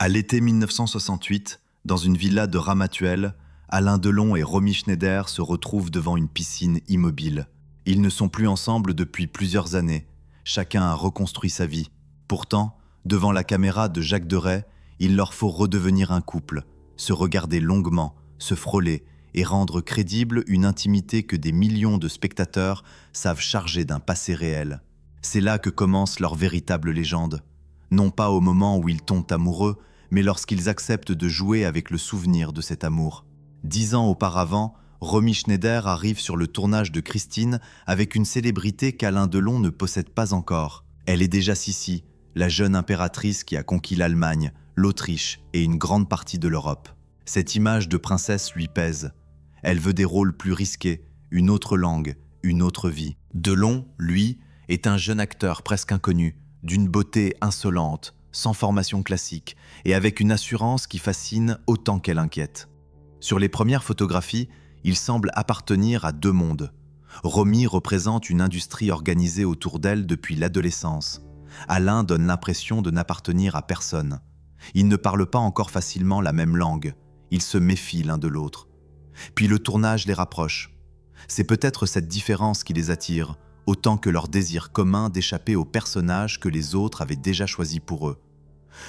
À l'été 1968, dans une villa de Ramatuelle, Alain Delon et Romy Schneider se retrouvent devant une piscine immobile. Ils ne sont plus ensemble depuis plusieurs années. Chacun a reconstruit sa vie. Pourtant, devant la caméra de Jacques Deray, il leur faut redevenir un couple, se regarder longuement, se frôler et rendre crédible une intimité que des millions de spectateurs savent charger d'un passé réel. C'est là que commence leur véritable légende. Non pas au moment où ils tombent amoureux, mais lorsqu'ils acceptent de jouer avec le souvenir de cet amour. 10 ans auparavant, Romy Schneider arrive sur le tournage de Christine avec une célébrité qu'Alain Delon ne possède pas encore. Elle est déjà Sissi, la jeune impératrice qui a conquis l'Allemagne, l'Autriche et une grande partie de l'Europe. Cette image de princesse lui pèse. Elle veut des rôles plus risqués, une autre langue, une autre vie. Delon, lui, est un jeune acteur presque inconnu, d'une beauté insolente, sans formation classique et avec une assurance qui fascine autant qu'elle inquiète. Sur les premières photographies, il semble appartenir à deux mondes. Romy représente une industrie organisée autour d'elle depuis l'adolescence. Alain donne l'impression de n'appartenir à personne. Ils ne parlent pas encore facilement la même langue. Ils se méfient l'un de l'autre. Puis le tournage les rapproche. C'est peut-être cette différence qui les attire, autant que leur désir commun d'échapper aux personnages que les autres avaient déjà choisis pour eux.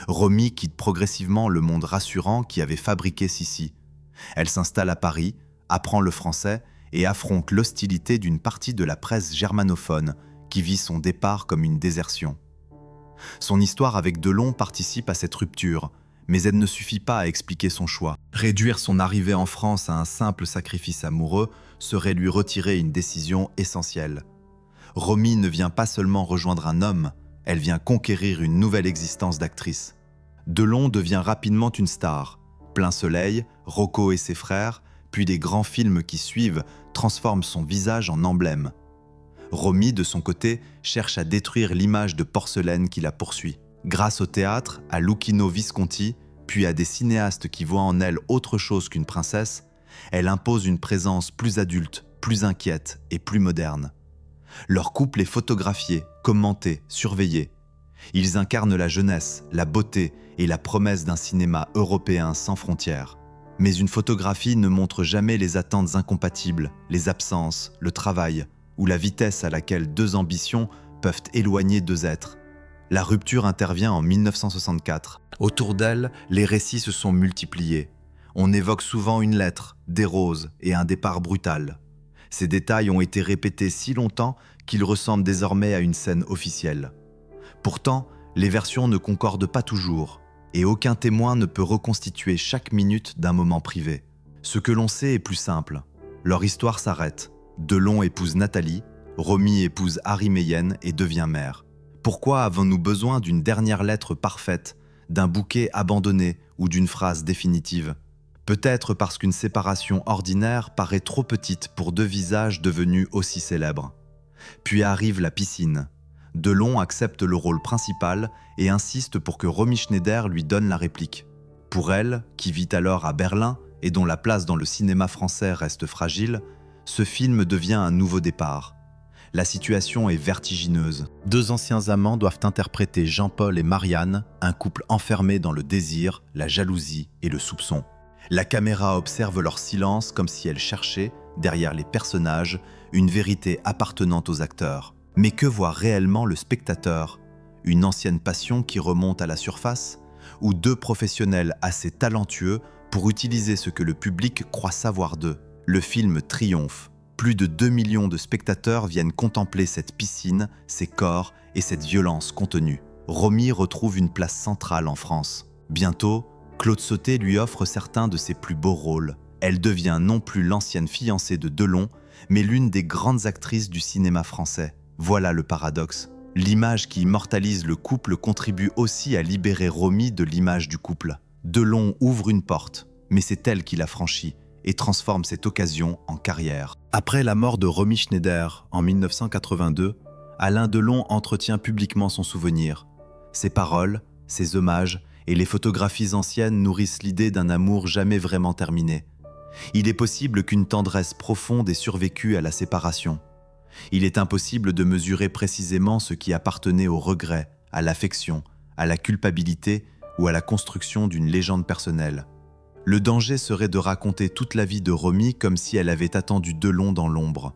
Romy quitte progressivement le monde rassurant qui avait fabriqué Sissi. Elle s'installe à Paris, apprend le français et affronte l'hostilité d'une partie de la presse germanophone qui vit son départ comme une désertion. Son histoire avec Delon participe à cette rupture, mais elle ne suffit pas à expliquer son choix. Réduire son arrivée en France à un simple sacrifice amoureux serait lui retirer une décision essentielle. Romy ne vient pas seulement rejoindre un homme, elle vient conquérir une nouvelle existence d'actrice. Delon devient rapidement une star. Plein Soleil, Rocco et ses frères, puis des grands films qui suivent, transforment son visage en emblème. Romy, de son côté, cherche à détruire l'image de porcelaine qui la poursuit. Grâce au théâtre, à Luchino Visconti, puis à des cinéastes qui voient en elle autre chose qu'une princesse, elle impose une présence plus adulte, plus inquiète et plus moderne. Leur couple est photographié, commenté, surveillé. Ils incarnent la jeunesse, la beauté et la promesse d'un cinéma européen sans frontières. Mais une photographie ne montre jamais les attentes incompatibles, les absences, le travail ou la vitesse à laquelle deux ambitions peuvent éloigner deux êtres. La rupture intervient en 1964. Autour d'elle, les récits se sont multipliés. On évoque souvent une lettre, des roses et un départ brutal. Ces détails ont été répétés si longtemps qu'ils ressemblent désormais à une scène officielle. Pourtant, les versions ne concordent pas toujours, et aucun témoin ne peut reconstituer chaque minute d'un moment privé. Ce que l'on sait est plus simple. Leur histoire s'arrête. Delon épouse Nathalie, Romy épouse Harry Meyen et devient mère. Pourquoi avons-nous besoin d'une dernière lettre parfaite, d'un bouquet abandonné ou d'une phrase définitive ? Peut-être parce qu'une séparation ordinaire paraît trop petite pour deux visages devenus aussi célèbres. Puis arrive la piscine. Delon accepte le rôle principal et insiste pour que Romy Schneider lui donne la réplique. Pour elle, qui vit alors à Berlin et dont la place dans le cinéma français reste fragile, ce film devient un nouveau départ. La situation est vertigineuse. Deux anciens amants doivent interpréter Jean-Paul et Marianne, un couple enfermé dans le désir, la jalousie et le soupçon. La caméra observe leur silence comme si elle cherchait, derrière les personnages, une vérité appartenant aux acteurs. Mais que voit réellement le spectateur ? Une ancienne passion qui remonte à la surface ? Ou deux professionnels assez talentueux pour utiliser ce que le public croit savoir d'eux ? Le film triomphe. Plus de 2 millions de spectateurs viennent contempler cette piscine, ces corps et cette violence contenue. Romy retrouve une place centrale en France. Bientôt, Claude Sautet lui offre certains de ses plus beaux rôles. Elle devient non plus l'ancienne fiancée de Delon, mais l'une des grandes actrices du cinéma français. Voilà le paradoxe. L'image qui immortalise le couple contribue aussi à libérer Romy de l'image du couple. Delon ouvre une porte, mais c'est elle qui la franchit et transforme cette occasion en carrière. Après la mort de Romy Schneider en 1982, Alain Delon entretient publiquement son souvenir. Ses paroles, ses hommages et les photographies anciennes nourrissent l'idée d'un amour jamais vraiment terminé. Il est possible qu'une tendresse profonde ait survécu à la séparation. Il est impossible de mesurer précisément ce qui appartenait au regret, à l'affection, à la culpabilité ou à la construction d'une légende personnelle. Le danger serait de raconter toute la vie de Romy comme si elle avait attendu Delon dans l'ombre.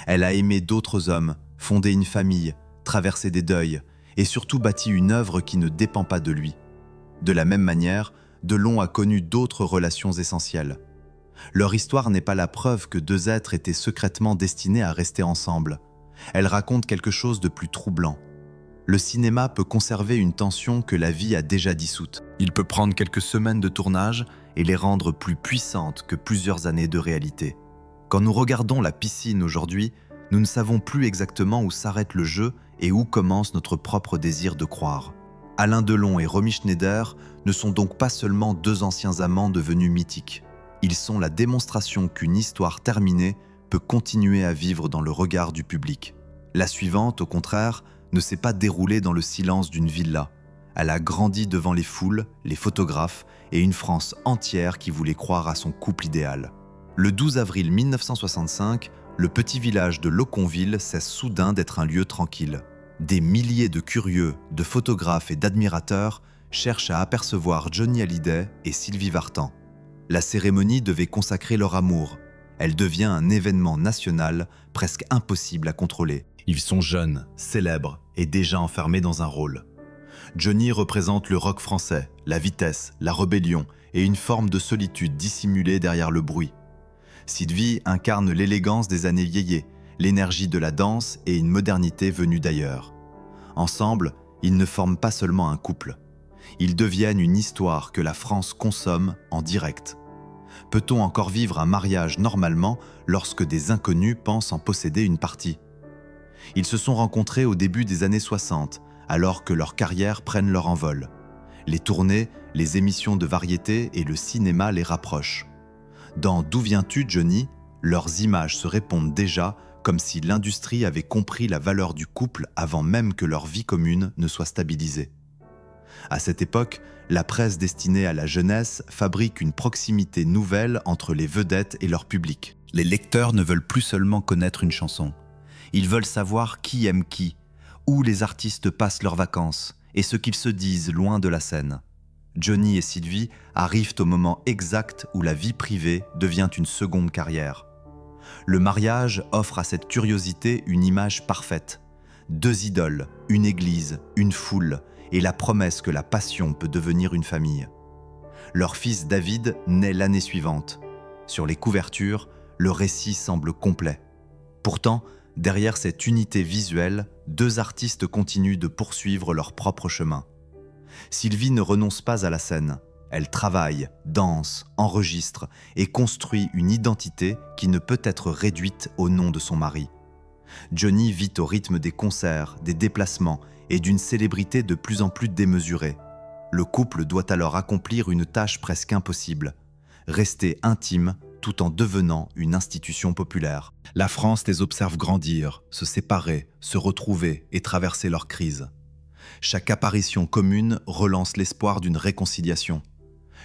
Elle a aimé d'autres hommes, fondé une famille, traversé des deuils, et surtout bâti une œuvre qui ne dépend pas de lui. De la même manière, Delon a connu d'autres relations essentielles. Leur histoire n'est pas la preuve que deux êtres étaient secrètement destinés à rester ensemble. Elle raconte quelque chose de plus troublant. Le cinéma peut conserver une tension que la vie a déjà dissoute. Il peut prendre quelques semaines de tournage et les rendre plus puissantes que plusieurs années de réalité. Quand nous regardons La Piscine aujourd'hui, nous ne savons plus exactement où s'arrête le jeu et où commence notre propre désir de croire. Alain Delon et Romy Schneider ne sont donc pas seulement deux anciens amants devenus mythiques. Ils sont la démonstration qu'une histoire terminée peut continuer à vivre dans le regard du public. La suivante, au contraire, ne s'est pas déroulée dans le silence d'une villa. Elle a grandi devant les foules, les photographes et une France entière qui voulait croire à son couple idéal. Le 12 avril 1965, le petit village de Loconville cesse soudain d'être un lieu tranquille. Des milliers de curieux, de photographes et d'admirateurs cherchent à apercevoir Johnny Hallyday et Sylvie Vartan. La cérémonie devait consacrer leur amour. Elle devient un événement national presque impossible à contrôler. Ils sont jeunes, célèbres et déjà enfermés dans un rôle. Johnny représente le rock français, la vitesse, la rébellion et une forme de solitude dissimulée derrière le bruit. Sylvie incarne l'élégance des années vieillées, l'énergie de la danse et une modernité venue d'ailleurs. Ensemble, ils ne forment pas seulement un couple. Ils deviennent une histoire que la France consomme en direct. Peut-on encore vivre un mariage normalement lorsque des inconnus pensent en posséder une partie ? Ils se sont rencontrés au début des années 60, alors que leurs carrières prennent leur envol. Les tournées, les émissions de variété et le cinéma les rapprochent. Dans D'où viens-tu, Johnny ? Leurs images se répondent déjà comme si l'industrie avait compris la valeur du couple avant même que leur vie commune ne soit stabilisée. À cette époque, la presse destinée à la jeunesse fabrique une proximité nouvelle entre les vedettes et leur public. Les lecteurs ne veulent plus seulement connaître une chanson. Ils veulent savoir qui aime qui, où les artistes passent leurs vacances et ce qu'ils se disent loin de la scène. Johnny et Sylvie arrivent au moment exact où la vie privée devient une seconde carrière. Le mariage offre à cette curiosité une image parfaite. Deux idoles, une église, une foule et la promesse que la passion peut devenir une famille. Leur fils David naît l'année suivante. Sur les couvertures, le récit semble complet. Pourtant, derrière cette unité visuelle, deux artistes continuent de poursuivre leur propre chemin. Sylvie ne renonce pas à la scène. Elle travaille, danse, enregistre et construit une identité qui ne peut être réduite au nom de son mari. Johnny vit au rythme des concerts, des déplacements et d'une célébrité de plus en plus démesurée. Le couple doit alors accomplir une tâche presque impossible, rester intime tout en devenant une institution populaire. La France les observe grandir, se séparer, se retrouver et traverser leur crise. Chaque apparition commune relance l'espoir d'une réconciliation.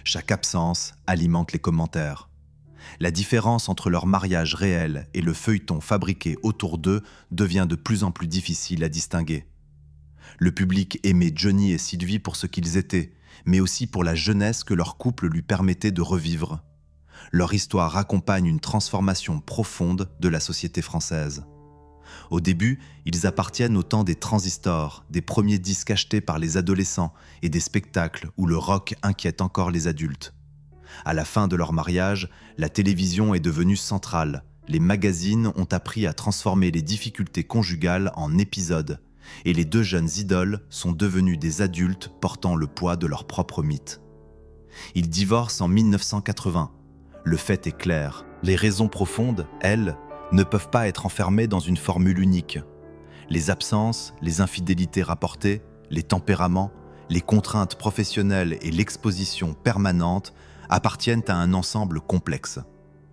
Chaque absence alimente les commentaires. La différence entre leur mariage réel et le feuilleton fabriqué autour d'eux devient de plus en plus difficile à distinguer. Le public aimait Johnny et Sylvie pour ce qu'ils étaient, mais aussi pour la jeunesse que leur couple lui permettait de revivre. Leur histoire accompagne une transformation profonde de la société française. Au début, ils appartiennent au temps des transistors, des premiers disques achetés par les adolescents et des spectacles où le rock inquiète encore les adultes. À la fin de leur mariage, la télévision est devenue centrale. Les magazines ont appris à transformer les difficultés conjugales en épisodes, et les deux jeunes idoles sont devenus des adultes portant le poids de leur propre mythe. Ils divorcent en 1980. Le fait est clair. Les raisons profondes, elles, ne peuvent pas être enfermées dans une formule unique. Les absences, les infidélités rapportées, les tempéraments, les contraintes professionnelles et l'exposition permanente appartiennent à un ensemble complexe.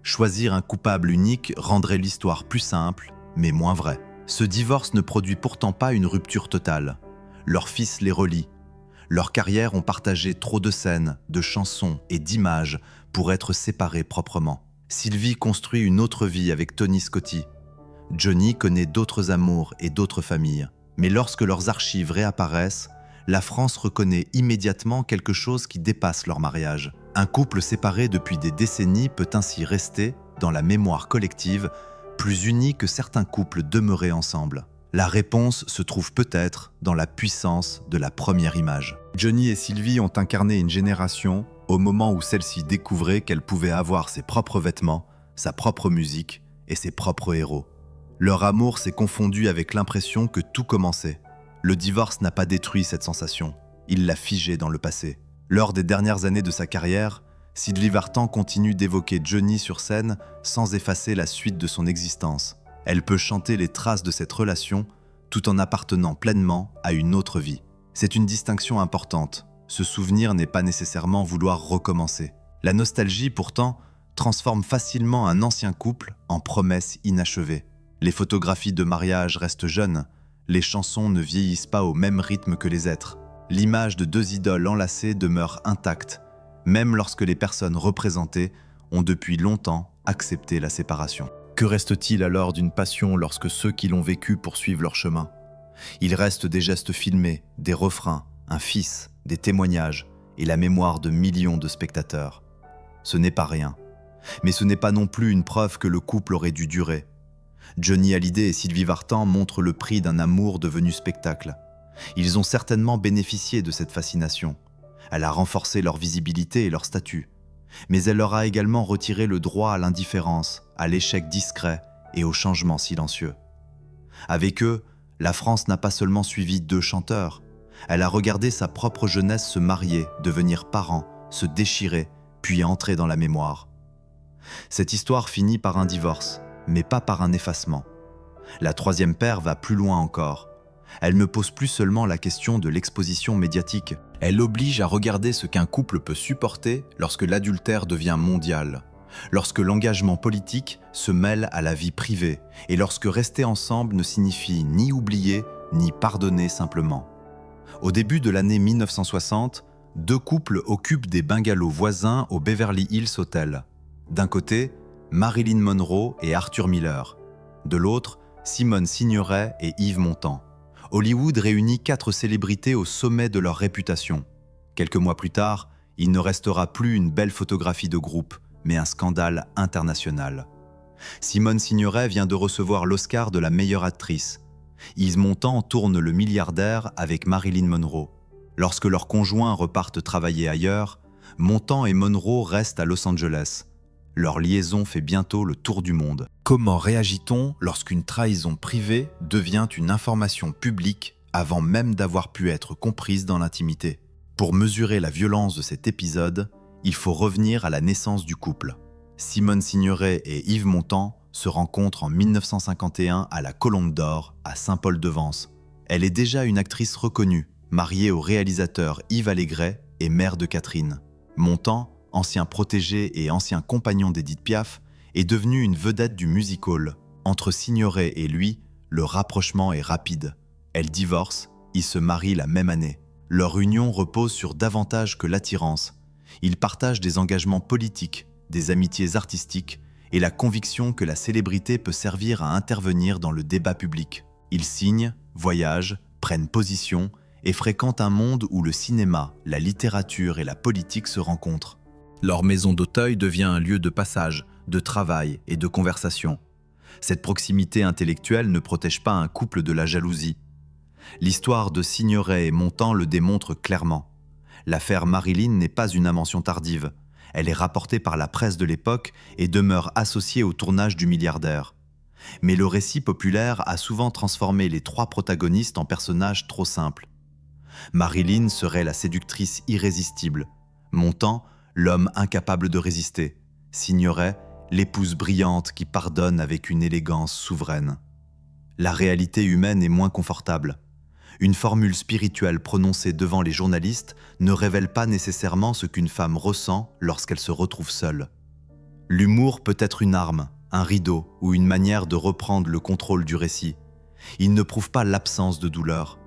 Choisir un coupable unique rendrait l'histoire plus simple, mais moins vraie. Ce divorce ne produit pourtant pas une rupture totale. Leurs fils les relient. Leurs carrières ont partagé trop de scènes, de chansons et d'images pour être séparées proprement. Sylvie construit une autre vie avec Tony Scotti. Johnny connaît d'autres amours et d'autres familles. Mais lorsque leurs archives réapparaissent, la France reconnaît immédiatement quelque chose qui dépasse leur mariage. Un couple séparé depuis des décennies peut ainsi rester, dans la mémoire collective, plus uni que certains couples demeurés ensemble. La réponse se trouve peut-être dans la puissance de la première image. Johnny et Sylvie ont incarné une génération au moment où celle-ci découvrait qu'elle pouvait avoir ses propres vêtements, sa propre musique et ses propres héros. Leur amour s'est confondu avec l'impression que tout commençait. Le divorce n'a pas détruit cette sensation, il l'a figée dans le passé. Lors des dernières années de sa carrière, Sylvie Vartan continue d'évoquer Johnny sur scène sans effacer la suite de son existence. Elle peut chanter les traces de cette relation tout en appartenant pleinement à une autre vie. C'est une distinction importante. Ce souvenir n'est pas nécessairement vouloir recommencer. La nostalgie, pourtant, transforme facilement un ancien couple en promesse inachevée. Les photographies de mariage restent jeunes, les chansons ne vieillissent pas au même rythme que les êtres. L'image de deux idoles enlacées demeure intacte, même lorsque les personnes représentées ont depuis longtemps accepté la séparation. Que reste-t-il alors d'une passion lorsque ceux qui l'ont vécue poursuivent leur chemin? Il reste des gestes filmés, des refrains, un fils, des témoignages et la mémoire de millions de spectateurs. Ce n'est pas rien, mais ce n'est pas non plus une preuve que le couple aurait dû durer. Johnny Hallyday et Sylvie Vartan montrent le prix d'un amour devenu spectacle. Ils ont certainement bénéficié de cette fascination. Elle a renforcé leur visibilité et leur statut. Mais elle leur a également retiré le droit à l'indifférence, à l'échec discret et au changement silencieux. Avec eux, la France n'a pas seulement suivi deux chanteurs, elle a regardé sa propre jeunesse se marier, devenir parent, se déchirer, puis entrer dans la mémoire. Cette histoire finit par un divorce, mais pas par un effacement. La troisième paire va plus loin encore. Elle ne pose plus seulement la question de l'exposition médiatique. Elle oblige à regarder ce qu'un couple peut supporter lorsque l'adultère devient mondial, lorsque l'engagement politique se mêle à la vie privée et lorsque rester ensemble ne signifie ni oublier ni pardonner simplement. Au début de l'année 1960, deux couples occupent des bungalows voisins au Beverly Hills Hotel. D'un côté, Marilyn Monroe et Arthur Miller. De l'autre, Simone Signoret et Yves Montand. Hollywood réunit 4 célébrités au sommet de leur réputation. Quelques mois plus tard, il ne restera plus une belle photographie de groupe, mais un scandale international. Simone Signoret vient de recevoir l'Oscar de la meilleure actrice. Yves Montand tourne le milliardaire avec Marilyn Monroe. Lorsque leurs conjoints repartent travailler ailleurs, Montand et Monroe restent à Los Angeles. Leur liaison fait bientôt le tour du monde. Comment réagit-on lorsqu'une trahison privée devient une information publique avant même d'avoir pu être comprise dans l'intimité? Pour mesurer la violence de cet épisode, il faut revenir à la naissance du couple. Simone Signoret et Yves Montand se rencontrent en 1951 à la Colombe d'Or, à Saint-Paul-de-Vence. Elle est déjà une actrice reconnue, mariée au réalisateur Yves Allégret et mère de Catherine. Montand, ancien protégé et ancien compagnon d'Édith Piaf, est devenu une vedette du music-hall. Entre Signoret et lui, le rapprochement est rapide. Elles divorcent, ils se marient la même année. Leur union repose sur davantage que l'attirance. Ils partagent des engagements politiques, des amitiés artistiques et la conviction que la célébrité peut servir à intervenir dans le débat public. Ils signent, voyagent, prennent position et fréquentent un monde où le cinéma, la littérature et la politique se rencontrent. Leur maison d'Auteuil devient un lieu de passage, de travail et de conversation. Cette proximité intellectuelle ne protège pas un couple de la jalousie. L'histoire de Signoret et Montand le démontre clairement. L'affaire Marilyn n'est pas une invention tardive. Elle est rapportée par la presse de l'époque et demeure associée au tournage du milliardaire. Mais le récit populaire a souvent transformé les 3 protagonistes en personnages trop simples. Marilyn serait la séductrice irrésistible. Montand, l'homme incapable de résister. Signoret, l'épouse brillante qui pardonne avec une élégance souveraine. La réalité humaine est moins confortable. Une formule spirituelle prononcée devant les journalistes ne révèle pas nécessairement ce qu'une femme ressent lorsqu'elle se retrouve seule. L'humour peut être une arme, un rideau ou une manière de reprendre le contrôle du récit. Il ne prouve pas l'absence de douleur.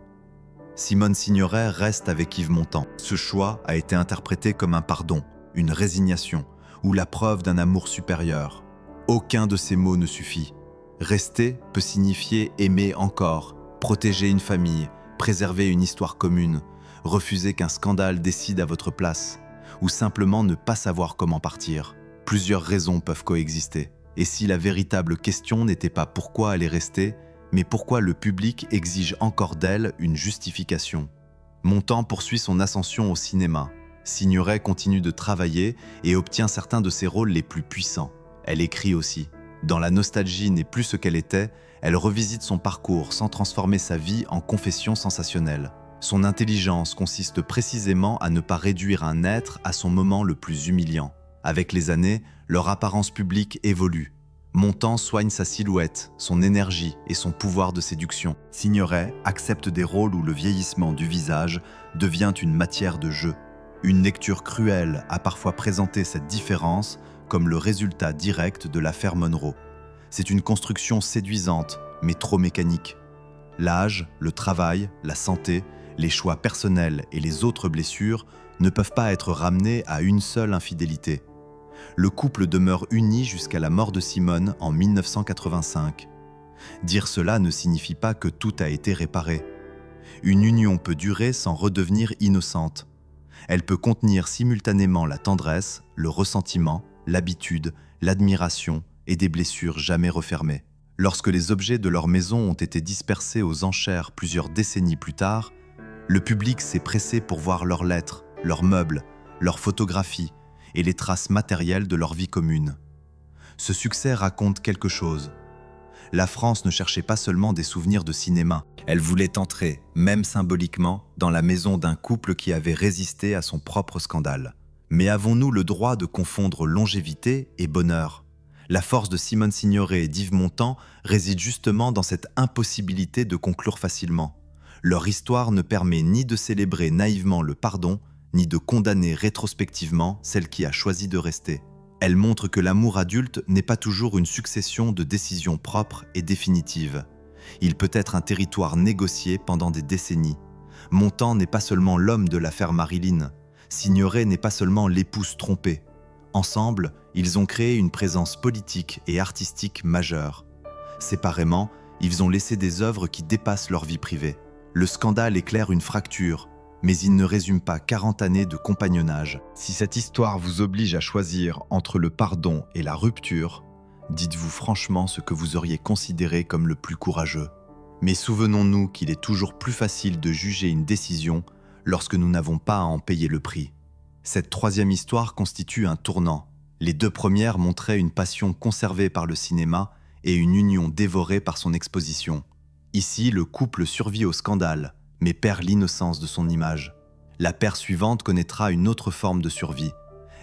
Simone Signoret reste avec Yves Montand. Ce choix a été interprété comme un pardon, une résignation ou la preuve d'un amour supérieur. Aucun de ces mots ne suffit. Rester peut signifier aimer encore, protéger une famille, préserver une histoire commune, refuser qu'un scandale décide à votre place, ou simplement ne pas savoir comment partir. Plusieurs raisons peuvent coexister. Et si la véritable question n'était pas pourquoi elle est restée, mais pourquoi le public exige encore d'elle une justification. Montand poursuit son ascension au cinéma. Signoret continue de travailler et obtient certains de ses rôles les plus puissants. Elle écrit aussi. Dans La nostalgie n'est plus ce qu'elle était, elle revisite son parcours sans transformer sa vie en confession sensationnelle. Son intelligence consiste précisément à ne pas réduire un être à son moment le plus humiliant. Avec les années, leur apparence publique évolue. Montand soigne sa silhouette, son énergie et son pouvoir de séduction. Signoret accepte des rôles où le vieillissement du visage devient une matière de jeu. Une lecture cruelle a parfois présenté cette différence comme le résultat direct de l'affaire Monroe. C'est une construction séduisante, mais trop mécanique. L'âge, le travail, la santé, les choix personnels et les autres blessures ne peuvent pas être ramenés à une seule infidélité. Le couple demeure uni jusqu'à la mort de Simone en 1985. Dire cela ne signifie pas que tout a été réparé. Une union peut durer sans redevenir innocente. Elle peut contenir simultanément la tendresse, le ressentiment, l'habitude, l'admiration et des blessures jamais refermées. Lorsque les objets de leur maison ont été dispersés aux enchères plusieurs décennies plus tard, le public s'est pressé pour voir leurs lettres, leurs meubles, leurs photographies et les traces matérielles de leur vie commune. Ce succès raconte quelque chose. La France ne cherchait pas seulement des souvenirs de cinéma, elle voulait entrer, même symboliquement, dans la maison d'un couple qui avait résisté à son propre scandale. Mais avons-nous le droit de confondre longévité et bonheur ? La force de Simone Signoret et d'Yves Montand réside justement dans cette impossibilité de conclure facilement. Leur histoire ne permet ni de célébrer naïvement le pardon, ni de condamner rétrospectivement celle qui a choisi de rester. Elle montre que l'amour adulte n'est pas toujours une succession de décisions propres et définitives. Il peut être un territoire négocié pendant des décennies. Montand n'est pas seulement l'homme de l'affaire Marilyn. Signoret n'est pas seulement l'épouse trompée. Ensemble, ils ont créé une présence politique et artistique majeure. Séparément, ils ont laissé des œuvres qui dépassent leur vie privée. Le scandale éclaire une fracture, mais il ne résume pas 40 années de compagnonnage. Si cette histoire vous oblige à choisir entre le pardon et la rupture, dites-vous franchement ce que vous auriez considéré comme le plus courageux. Mais souvenons-nous qu'il est toujours plus facile de juger une décision lorsque nous n'avons pas à en payer le prix. Cette troisième histoire constitue un tournant. Les deux premières montraient une passion conservée par le cinéma et une union dévorée par son exposition. Ici, le couple survit au scandale, mais perd l'innocence de son image. La paire suivante connaîtra une autre forme de survie.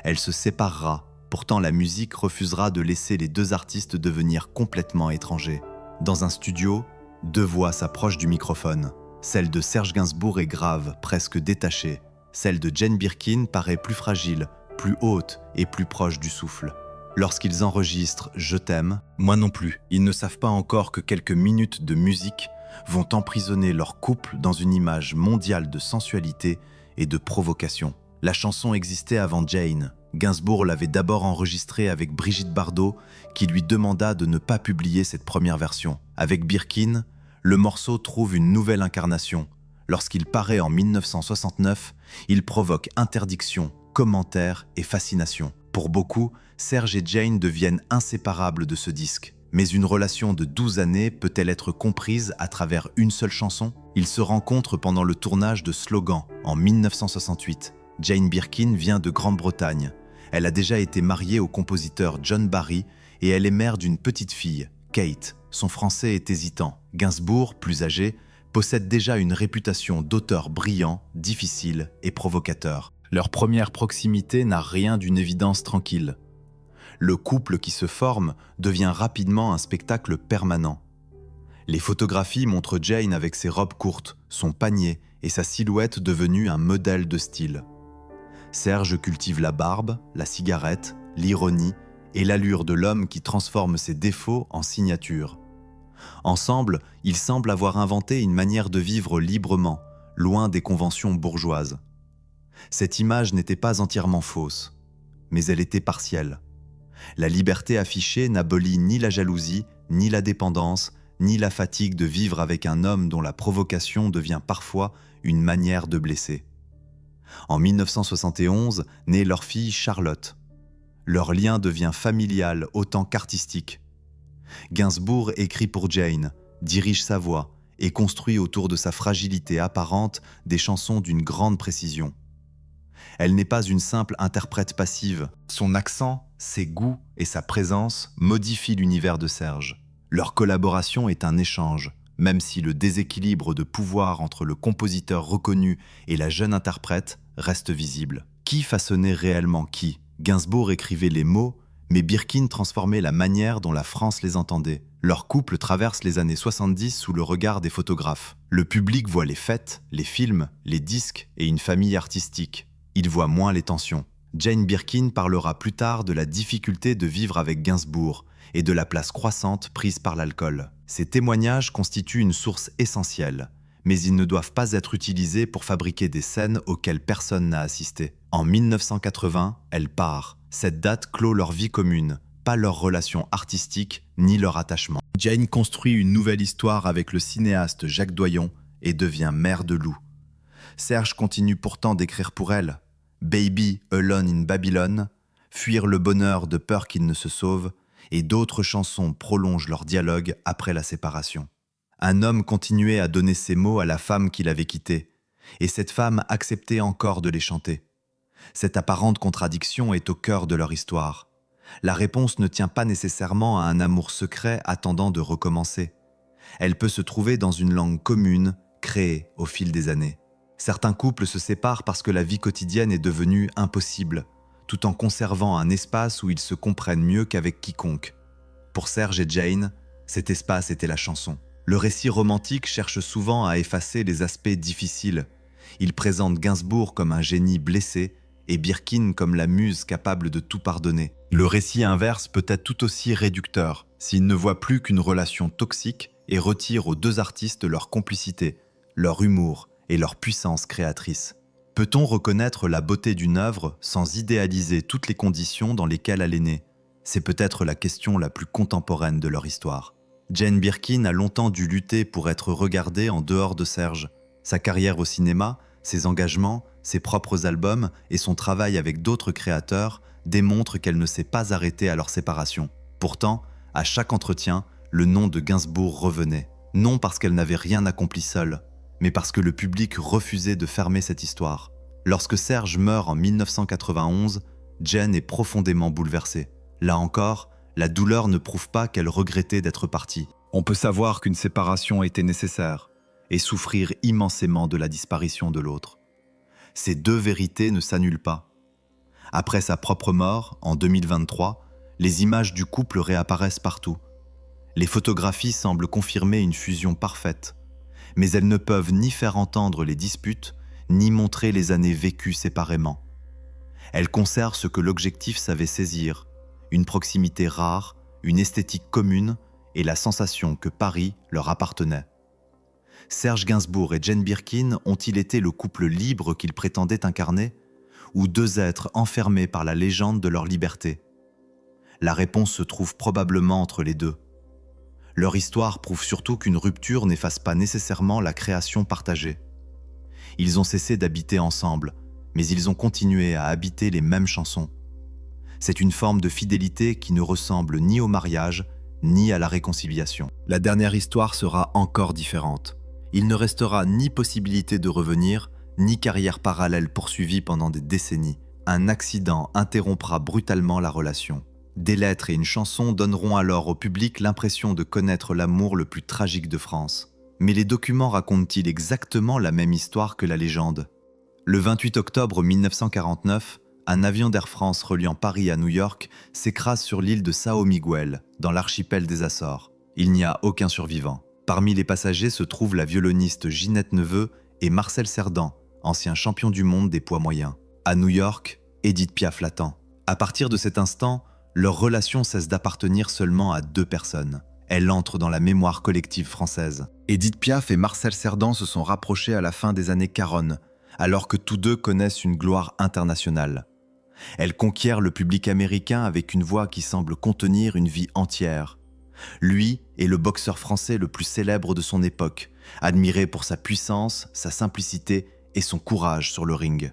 Elle se séparera, pourtant la musique refusera de laisser les deux artistes devenir complètement étrangers. Dans un studio, deux voix s'approchent du microphone. Celle de Serge Gainsbourg est grave, presque détachée. Celle de Jane Birkin paraît plus fragile, plus haute et plus proche du souffle. Lorsqu'ils enregistrent « Je t'aime », moi non plus, ils ne savent pas encore que quelques minutes de musique vont emprisonner leur couple dans une image mondiale de sensualité et de provocation. La chanson existait avant Jane. Gainsbourg l'avait d'abord enregistrée avec Brigitte Bardot, qui lui demanda de ne pas publier cette première version. Avec Birkin, le morceau trouve une nouvelle incarnation. Lorsqu'il paraît en 1969, il provoque interdiction, commentaires et fascination. Pour beaucoup, Serge et Jane deviennent inséparables de ce disque. Mais une relation de 12 années peut-elle être comprise à travers une seule chanson ? Ils se rencontrent pendant le tournage de Slogan en 1968. Jane Birkin vient de Grande-Bretagne. Elle a déjà été mariée au compositeur John Barry et elle est mère d'une petite fille, Kate. Son français est hésitant. Gainsbourg, plus âgé, possède déjà une réputation d'auteur brillant, difficile et provocateur. Leur première proximité n'a rien d'une évidence tranquille. Le couple qui se forme devient rapidement un spectacle permanent. Les photographies montrent Jane avec ses robes courtes, son panier et sa silhouette devenue un modèle de style. Serge cultive la barbe, la cigarette, l'ironie et l'allure de l'homme qui transforme ses défauts en signature. Ensemble, ils semblent avoir inventé une manière de vivre librement, loin des conventions bourgeoises. Cette image n'était pas entièrement fausse, mais elle était partielle. La liberté affichée n'abolit ni la jalousie, ni la dépendance, ni la fatigue de vivre avec un homme dont la provocation devient parfois une manière de blesser. En 1971, naît leur fille Charlotte. Leur lien devient familial autant qu'artistique. Gainsbourg écrit pour Jane, dirige sa voix et construit autour de sa fragilité apparente des chansons d'une grande précision. Elle n'est pas une simple interprète passive. Son accent, ses goûts et sa présence modifient l'univers de Serge. Leur collaboration est un échange, même si le déséquilibre de pouvoir entre le compositeur reconnu et la jeune interprète reste visible. Qui façonnait réellement qui? Gainsbourg écrivait les mots, mais Birkin transformait la manière dont la France les entendait. Leur couple traverse les années 70 sous le regard des photographes. Le public voit les fêtes, les films, les disques et une famille artistique. Il voit moins les tensions. Jane Birkin parlera plus tard de la difficulté de vivre avec Gainsbourg et de la place croissante prise par l'alcool. Ces témoignages constituent une source essentielle, mais ils ne doivent pas être utilisés pour fabriquer des scènes auxquelles personne n'a assisté. En 1980, elle part. Cette date clôt leur vie commune, pas leur relation artistique ni leur attachement. Jane construit une nouvelle histoire avec le cinéaste Jacques Doyon et devient mère de Lou. Serge continue pourtant d'écrire pour elle. Baby, Alone in Babylon, Fuir le bonheur de peur qu'il ne se sauve, et d'autres chansons prolongent leur dialogue après la séparation. Un homme continuait à donner ses mots à la femme qu'il avait quittée, et cette femme acceptait encore de les chanter. Cette apparente contradiction est au cœur de leur histoire. La réponse ne tient pas nécessairement à un amour secret attendant de recommencer. Elle peut se trouver dans une langue commune, créée au fil des années. Certains couples se séparent parce que la vie quotidienne est devenue impossible, tout en conservant un espace où ils se comprennent mieux qu'avec quiconque. Pour Serge et Jane, cet espace était la chanson. Le récit romantique cherche souvent à effacer les aspects difficiles. Il présente Gainsbourg comme un génie blessé et Birkin comme la muse capable de tout pardonner. Le récit inverse peut être tout aussi réducteur, s'il ne voit plus qu'une relation toxique et retire aux deux artistes leur complicité, leur humour et leur puissance créatrice. Peut-on reconnaître la beauté d'une œuvre sans idéaliser toutes les conditions dans lesquelles elle est née? C'est peut-être la question la plus contemporaine de leur histoire. Jane Birkin a longtemps dû lutter pour être regardée en dehors de Serge. Sa carrière au cinéma, ses engagements, ses propres albums et son travail avec d'autres créateurs démontrent qu'elle ne s'est pas arrêtée à leur séparation. Pourtant, à chaque entretien, le nom de Gainsbourg revenait. Non parce qu'elle n'avait rien accompli seule, mais parce que le public refusait de fermer cette histoire. Lorsque Serge meurt en 1991, Jane est profondément bouleversée. Là encore, la douleur ne prouve pas qu'elle regrettait d'être partie. On peut savoir qu'une séparation était nécessaire et souffrir immensément de la disparition de l'autre. Ces deux vérités ne s'annulent pas. Après sa propre mort, en 2023, les images du couple réapparaissent partout. Les photographies semblent confirmer une fusion parfaite, mais elles ne peuvent ni faire entendre les disputes, ni montrer les années vécues séparément. Elles conservent ce que l'objectif savait saisir, une proximité rare, une esthétique commune et la sensation que Paris leur appartenait. Serge Gainsbourg et Jane Birkin ont-ils été le couple libre qu'ils prétendaient incarner, ou deux êtres enfermés par la légende de leur liberté? La réponse se trouve probablement entre les deux. Leur histoire prouve surtout qu'une rupture n'efface pas nécessairement la création partagée. Ils ont cessé d'habiter ensemble, mais ils ont continué à habiter les mêmes chansons. C'est une forme de fidélité qui ne ressemble ni au mariage, ni à la réconciliation. La dernière histoire sera encore différente. Il ne restera ni possibilité de revenir, ni carrière parallèle poursuivie pendant des décennies. Un accident interrompra brutalement la relation. Des lettres et une chanson donneront alors au public l'impression de connaître l'amour le plus tragique de France. Mais les documents racontent-ils exactement la même histoire que la légende? Le 28 octobre 1949, un avion d'Air France reliant Paris à New York s'écrase sur l'île de São Miguel, dans l'archipel des Açores. Il n'y a aucun survivant. Parmi les passagers se trouvent la violoniste Ginette Neveu et Marcel Cerdan, ancien champion du monde des poids moyens. À New York, Édith Piaf l'attend. À partir de cet instant, leur relation cesse d'appartenir seulement à deux personnes. Elle entre dans la mémoire collective française. Édith Piaf et Marcel Cerdan se sont rapprochés à la fin des années 40, alors que tous deux connaissent une gloire internationale. Elle conquiert le public américain avec une voix qui semble contenir une vie entière. Lui est le boxeur français le plus célèbre de son époque, admiré pour sa puissance, sa simplicité et son courage sur le ring.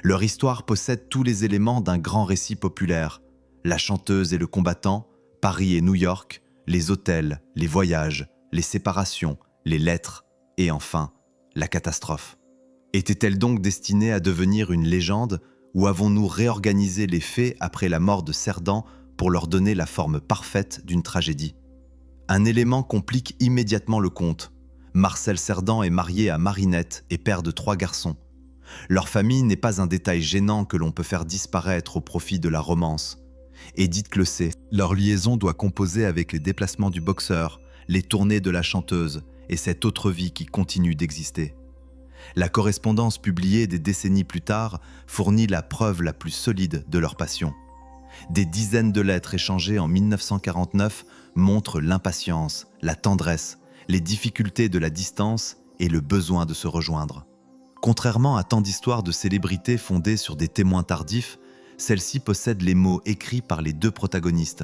Leur histoire possède tous les éléments d'un grand récit populaire. La chanteuse et le combattant, Paris et New York, les hôtels, les voyages, les séparations, les lettres, et enfin, la catastrophe. Était-elle donc destinée à devenir une légende, ou avons-nous réorganisé les faits après la mort de Cerdan pour leur donner la forme parfaite d'une tragédie? Un élément complique immédiatement le conte. Marcel Cerdan est marié à Marinette et père de 3 garçons. Leur famille n'est pas un détail gênant que l'on peut faire disparaître au profit de la romance. Édith le sait, leur liaison doit composer avec les déplacements du boxeur, les tournées de la chanteuse et cette autre vie qui continue d'exister. La correspondance publiée des décennies plus tard fournit la preuve la plus solide de leur passion. Des dizaines de lettres échangées en 1949 montrent l'impatience, la tendresse, les difficultés de la distance et le besoin de se rejoindre. Contrairement à tant d'histoires de célébrités fondées sur des témoins tardifs, celle-ci possède les mots écrits par les 2 protagonistes.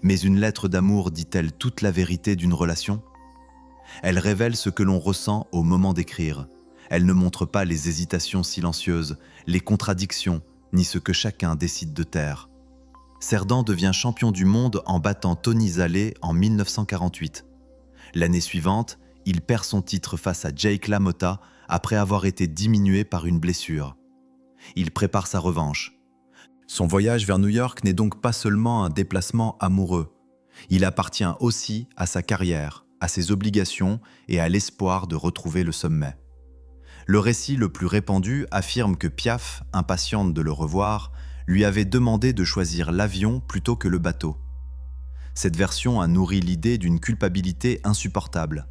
Mais une lettre d'amour dit-elle toute la vérité d'une relation? Elle révèle ce que l'on ressent au moment d'écrire. Elle ne montre pas les hésitations silencieuses, les contradictions, ni ce que chacun décide de taire. Cerdan devient champion du monde en battant Tony Zalé en 1948. L'année suivante, il perd son titre face à Jake LaMotta après avoir été diminué par une blessure. Il prépare sa revanche. Son voyage vers New York n'est donc pas seulement un déplacement amoureux. Il appartient aussi à sa carrière, à ses obligations et à l'espoir de retrouver le sommet. Le récit le plus répandu affirme que Piaf, impatiente de le revoir, lui avait demandé de choisir l'avion plutôt que le bateau. Cette version a nourri l'idée d'une culpabilité insupportable.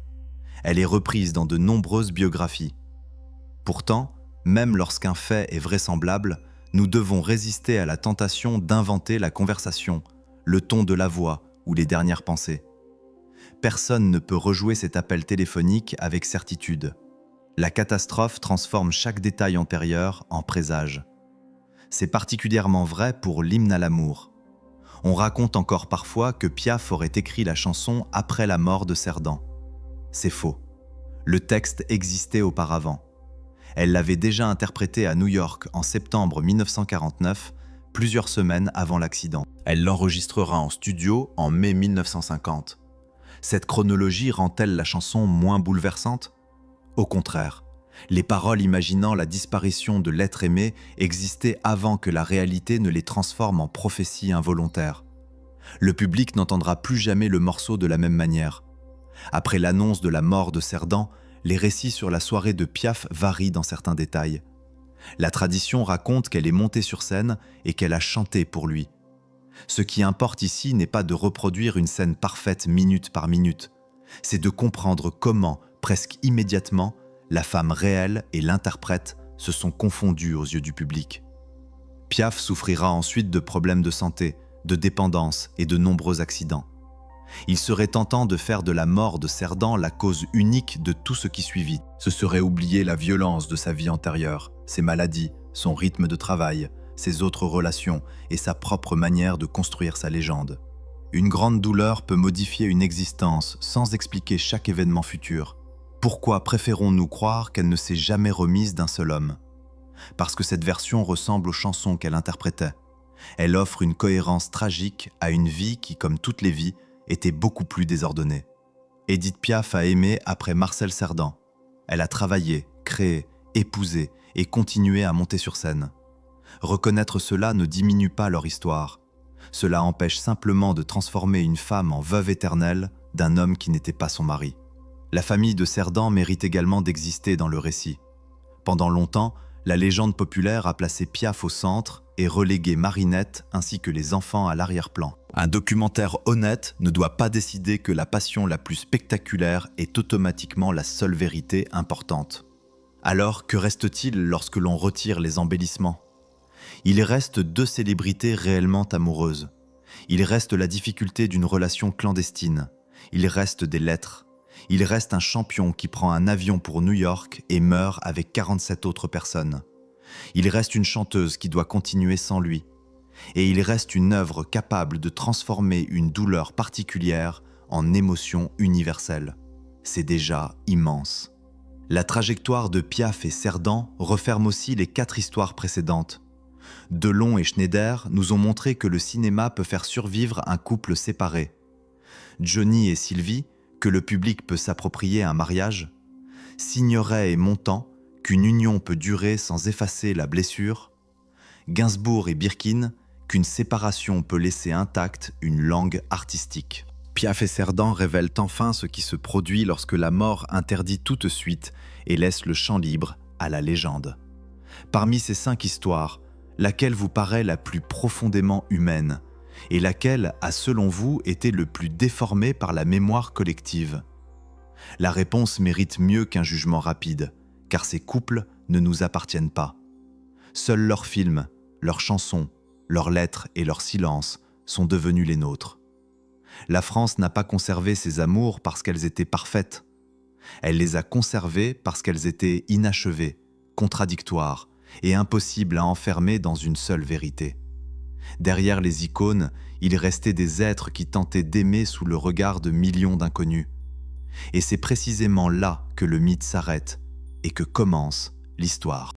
Elle est reprise dans de nombreuses biographies. Pourtant, même lorsqu'un fait est vraisemblable, nous devons résister à la tentation d'inventer la conversation, le ton de la voix ou les dernières pensées. Personne ne peut rejouer cet appel téléphonique avec certitude. La catastrophe transforme chaque détail antérieur en présage. C'est particulièrement vrai pour l'hymne à l'amour. On raconte encore parfois que Piaf aurait écrit la chanson après la mort de Cerdan. C'est faux. Le texte existait auparavant. Elle l'avait déjà interprété à New York en septembre 1949, plusieurs semaines avant l'accident. Elle l'enregistrera en studio en mai 1950. Cette chronologie rend-elle la chanson moins bouleversante? Au contraire, les paroles imaginant la disparition de l'être aimé existaient avant que la réalité ne les transforme en prophéties involontaires. Le public n'entendra plus jamais le morceau de la même manière. Après l'annonce de la mort de Cerdan, les récits sur la soirée de Piaf varient dans certains détails. La tradition raconte qu'elle est montée sur scène et qu'elle a chanté pour lui. Ce qui importe ici n'est pas de reproduire une scène parfaite minute par minute, c'est de comprendre comment, presque immédiatement, la femme réelle et l'interprète se sont confondus aux yeux du public. Piaf souffrira ensuite de problèmes de santé, de dépendance et de nombreux accidents. Il serait tentant de faire de la mort de Cerdan la cause unique de tout ce qui suivit. Ce serait oublier la violence de sa vie antérieure, ses maladies, son rythme de travail, ses autres relations et sa propre manière de construire sa légende. Une grande douleur peut modifier une existence sans expliquer chaque événement futur. Pourquoi préférons-nous croire qu'elle ne s'est jamais remise d'un seul homme? Parce que cette version ressemble aux chansons qu'elle interprétait. Elle offre une cohérence tragique à une vie qui, comme toutes les vies, était beaucoup plus désordonnée. Édith Piaf a aimé après Marcel Cerdan. Elle a travaillé, créé, épousé et continué à monter sur scène. Reconnaître cela ne diminue pas leur histoire. Cela empêche simplement de transformer une femme en veuve éternelle d'un homme qui n'était pas son mari. La famille de Cerdan mérite également d'exister dans le récit. Pendant longtemps, la légende populaire a placé Piaf au centre et relégué Marinette ainsi que les enfants à l'arrière-plan. Un documentaire honnête ne doit pas décider que la passion la plus spectaculaire est automatiquement la seule vérité importante. Alors, que reste-t-il lorsque l'on retire les embellissements? Il reste 2 célébrités réellement amoureuses. Il reste la difficulté d'une relation clandestine. Il reste des lettres. Il reste un champion qui prend un avion pour New York et meurt avec 47 autres personnes. Il reste une chanteuse qui doit continuer sans lui. Et il reste une œuvre capable de transformer une douleur particulière en émotion universelle. C'est déjà immense. La trajectoire de Piaf et Cerdan referme aussi les 4 histoires précédentes. Delon et Schneider nous ont montré que le cinéma peut faire survivre un couple séparé. Johnny et Sylvie, que le public peut s'approprier un mariage. Signoret et Montand, qu'une union peut durer sans effacer la blessure. Gainsbourg et Birkin, qu'une séparation peut laisser intacte une langue artistique. Piaf et Cerdan révèlent enfin ce qui se produit lorsque la mort interdit toute suite et laisse le champ libre à la légende. Parmi ces 5 histoires, laquelle vous paraît la plus profondément humaine et laquelle a selon vous été le plus déformée par la mémoire collective? La réponse mérite mieux qu'un jugement rapide, car ces couples ne nous appartiennent pas. Seuls leurs films, leurs chansons, leurs lettres et leurs silences sont devenus les nôtres. La France n'a pas conservé ses amours parce qu'elles étaient parfaites. Elle les a conservés parce qu'elles étaient inachevées, contradictoires et impossibles à enfermer dans une seule vérité. Derrière les icônes, il restait des êtres qui tentaient d'aimer sous le regard de millions d'inconnus. Et c'est précisément là que le mythe s'arrête et que commence l'histoire.